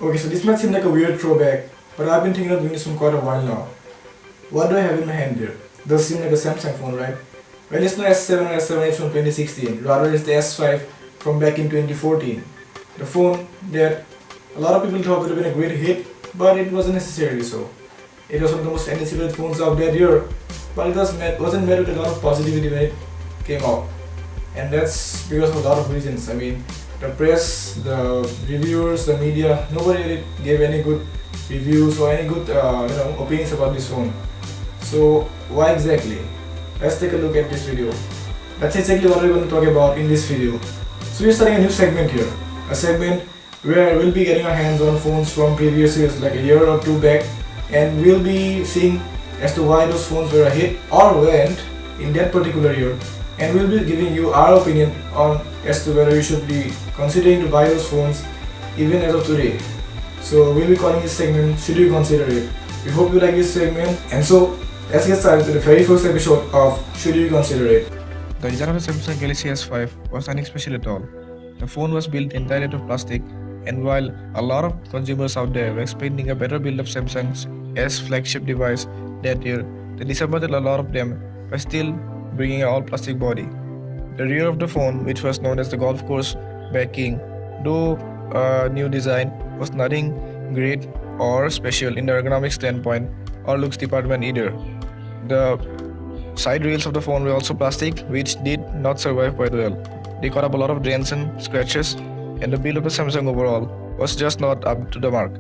Okay, so this might seem like a weird throwback, but I've been thinking of doing this for quite a while now. What do I have in my hand here? Does seem like a Samsung phone, right? Well, it's not S7 or S7H from 2016, rather it's the S5 from back in 2014. The phone that a lot of people thought would have been a great hit, but it wasn't necessarily so. It was one of the most anticipated phones out that year, but it wasn't met with a lot of positivity when it came out. And that's because of a lot of reasons. I mean, the press, the reviewers, the media, nobody really gave any good reviews or any good opinions about this phone. So why exactly? Let's take a look at this video. That's exactly what we're going to talk about in this video. So we're starting a new segment here. A segment where we'll be getting our hands on phones from previous years, like a year or two back, and we'll be seeing as to why those phones were a hit or weren't in that particular year, and we'll be giving you our opinion on as to whether you should be considering to buy those phones even as of today. So we'll be calling this segment Should You Consider It. We hope you like this segment, and so let's get started with the very first episode of Should You Consider It. The design of the Samsung Galaxy S5 was nothing special at all. The phone was built entirely out of plastic, and while a lot of consumers out there were expecting a better build of Samsung's S flagship device that year, they disappointed a lot of them by still bringing an all plastic body. The rear of the phone, which was known as the golf course backing, though a new design, was nothing great or special in the ergonomic standpoint or looks department either. The side rails of the phone were also plastic, which did not survive quite well. They caught up a lot of dents and scratches, and the build of the Samsung overall was just not up to the mark.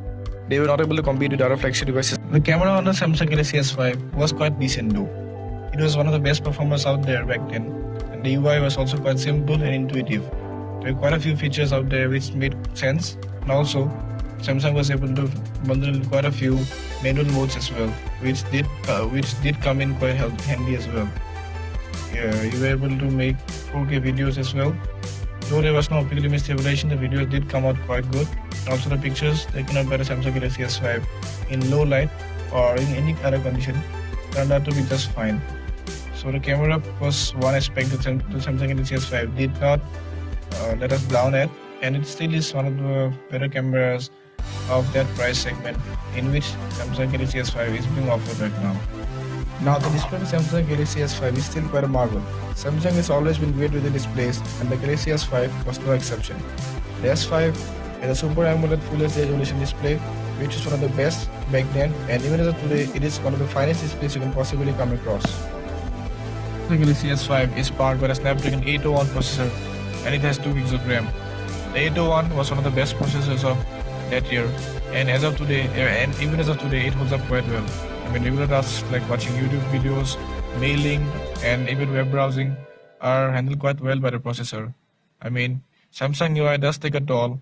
They were not able to compete with other flagship devices. The camera on the Samsung Galaxy S5 was quite decent though. It was one of the best performers out there back then, and the UI was also quite simple and intuitive. There were quite a few features out there which made sense, and also Samsung was able to bundle quite a few manual modes as well, which did come in quite handy as well. Yeah, you were able to make 4K videos as well. Though there was no optical image stabilization, the videos did come out quite good. And also the pictures taken up by the Samsung Galaxy S5 in low light or in any other condition turned out to be just fine. So the camera was one aspect that the Samsung Galaxy S5 did not let us down at, and it still is one of the better cameras of that price segment in which Samsung Galaxy S5 is being offered right now. Now the display of the Samsung Galaxy S5 is still quite a marvel. Samsung has always been great with the displays, and the Galaxy S5 was no exception. The S5 had a Super AMOLED Full HD resolution display, which is one of the best back then, and even as of today, it is one of the finest displays you can possibly come across. The Galaxy S5 is powered by the Snapdragon 801 processor, and it has 2 GB of RAM. The 801 was one of the best processors of that year, and as of today, it holds up quite well. I mean, regular tasks like watching YouTube videos, mailing, and even web browsing are handled quite well by the processor. I mean, Samsung UI does take a toll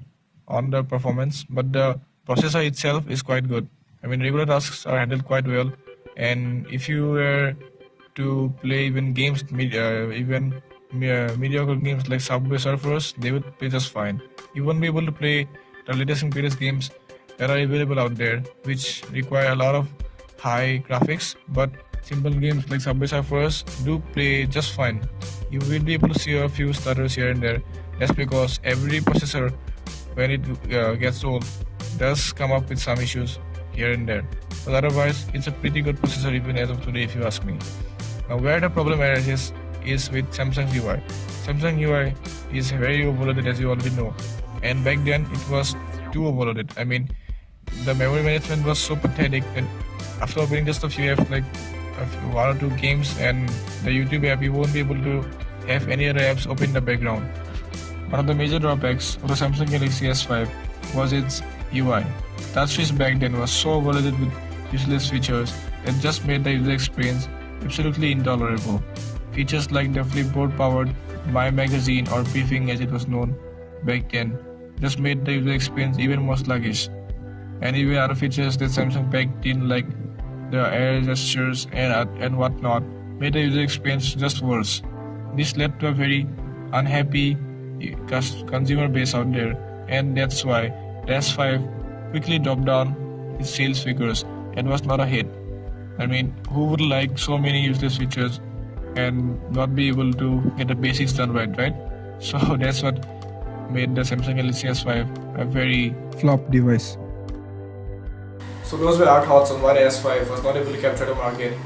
on the performance, but the processor itself is quite good. I mean, regular tasks are handled quite well, and if you were to play even games, mediocre games like Subway Surfers, they would play just fine. You won't be able to play the latest and greatest games that are available out there, which require a lot of high graphics, but simple games like Subway Surfers do play just fine. You will be able to see a few stutters here and there. That's because every processor, when it gets old, does come up with some issues here and there. But otherwise, it's a pretty good processor even as of today, if you ask me. Now, where the problem arises is with Samsung's UI. Samsung UI is very overloaded, as you already know, and back then it was too overloaded. I mean, the memory management was so pathetic that after opening just a few apps, like one or two games and the YouTube app, you won't be able to have any other apps open in the background. One of the major drawbacks of the Samsung Galaxy S5 was its UI. Touchscreen back then was so overloaded with useless features that just made the user experience absolutely intolerable. Features like the Flipboard powered My Magazine, or Briefing as it was known back then, just made the user experience even more sluggish. And even other features that Samsung packed in, like the air gestures and whatnot, made the user experience just worse. This led to a very unhappy consumer base out there, and that's why the S5 quickly dropped down its sales figures and was not a hit. I mean, who would like so many useless features and not be able to get the basics done right? So that's what made the Samsung Galaxy S5 a very flop device. So those were our thoughts on why the S5 was not able to capture the market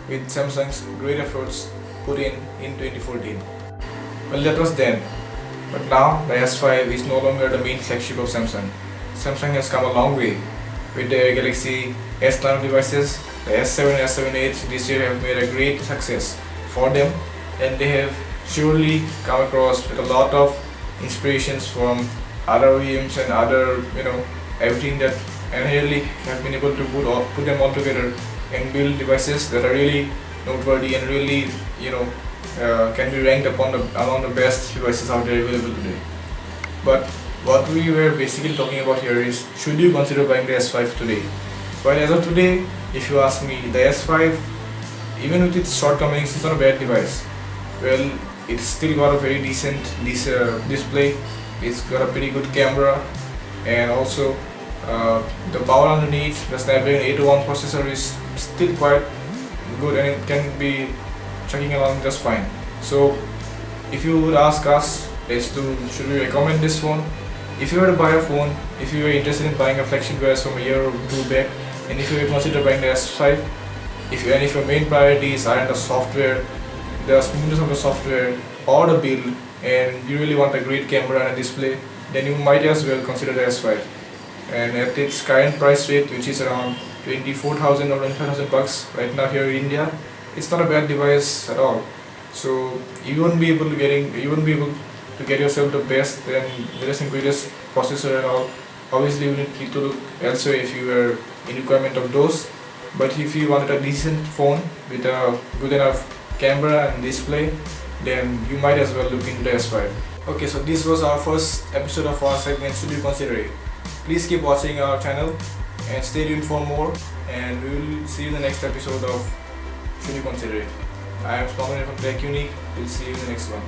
with Samsung's great efforts put in 2014. Well, that was then. But now the S5 is no longer the main flagship of Samsung. Samsung has come a long way with their Galaxy S9 devices. The S7 and S7 Edge this year have made a great success for them, and they have surely come across with a lot of inspirations from other OEMs and other, everything that, and really have been able to put them all together and build devices that are really noteworthy and really, can be ranked among the best devices out there available today. But what we were basically talking about here is, should you consider buying the S5 today? Well, as of today, if you ask me, the S5, even with its shortcomings, is not a bad device. Well, it's still got a very decent display, it's got a pretty good camera, and also the power underneath, the Snapdragon 801 processor is still quite good and it can be chugging along just fine. So if you would ask us as to should we recommend this phone, if you were to buy a phone, if you were interested in buying a flagship device from a year or two back, and if you were to consider buying the S5, if your main priorities are in the software, the smoothness of the software or the build, and you really want a great camera and a display, then you might as well consider the S5. And at its current price rate, which is around 24,000 or 25,000 bucks right now here in India, it's not a bad device at all. So you won't be able to get yourself the best and latest and greatest processor and all. Obviously, you need to look elsewhere if you are in requirement of those. But if you wanted a decent phone with a good enough camera and display, then you might as well look into the S5. Okay, so this was our first episode of our segment, Should You Consider It? Please keep watching our channel and stay tuned for more, and we will see you in the next episode of Should You Consider It? I am Spawner from Tech Unique. We'll see you in the next one.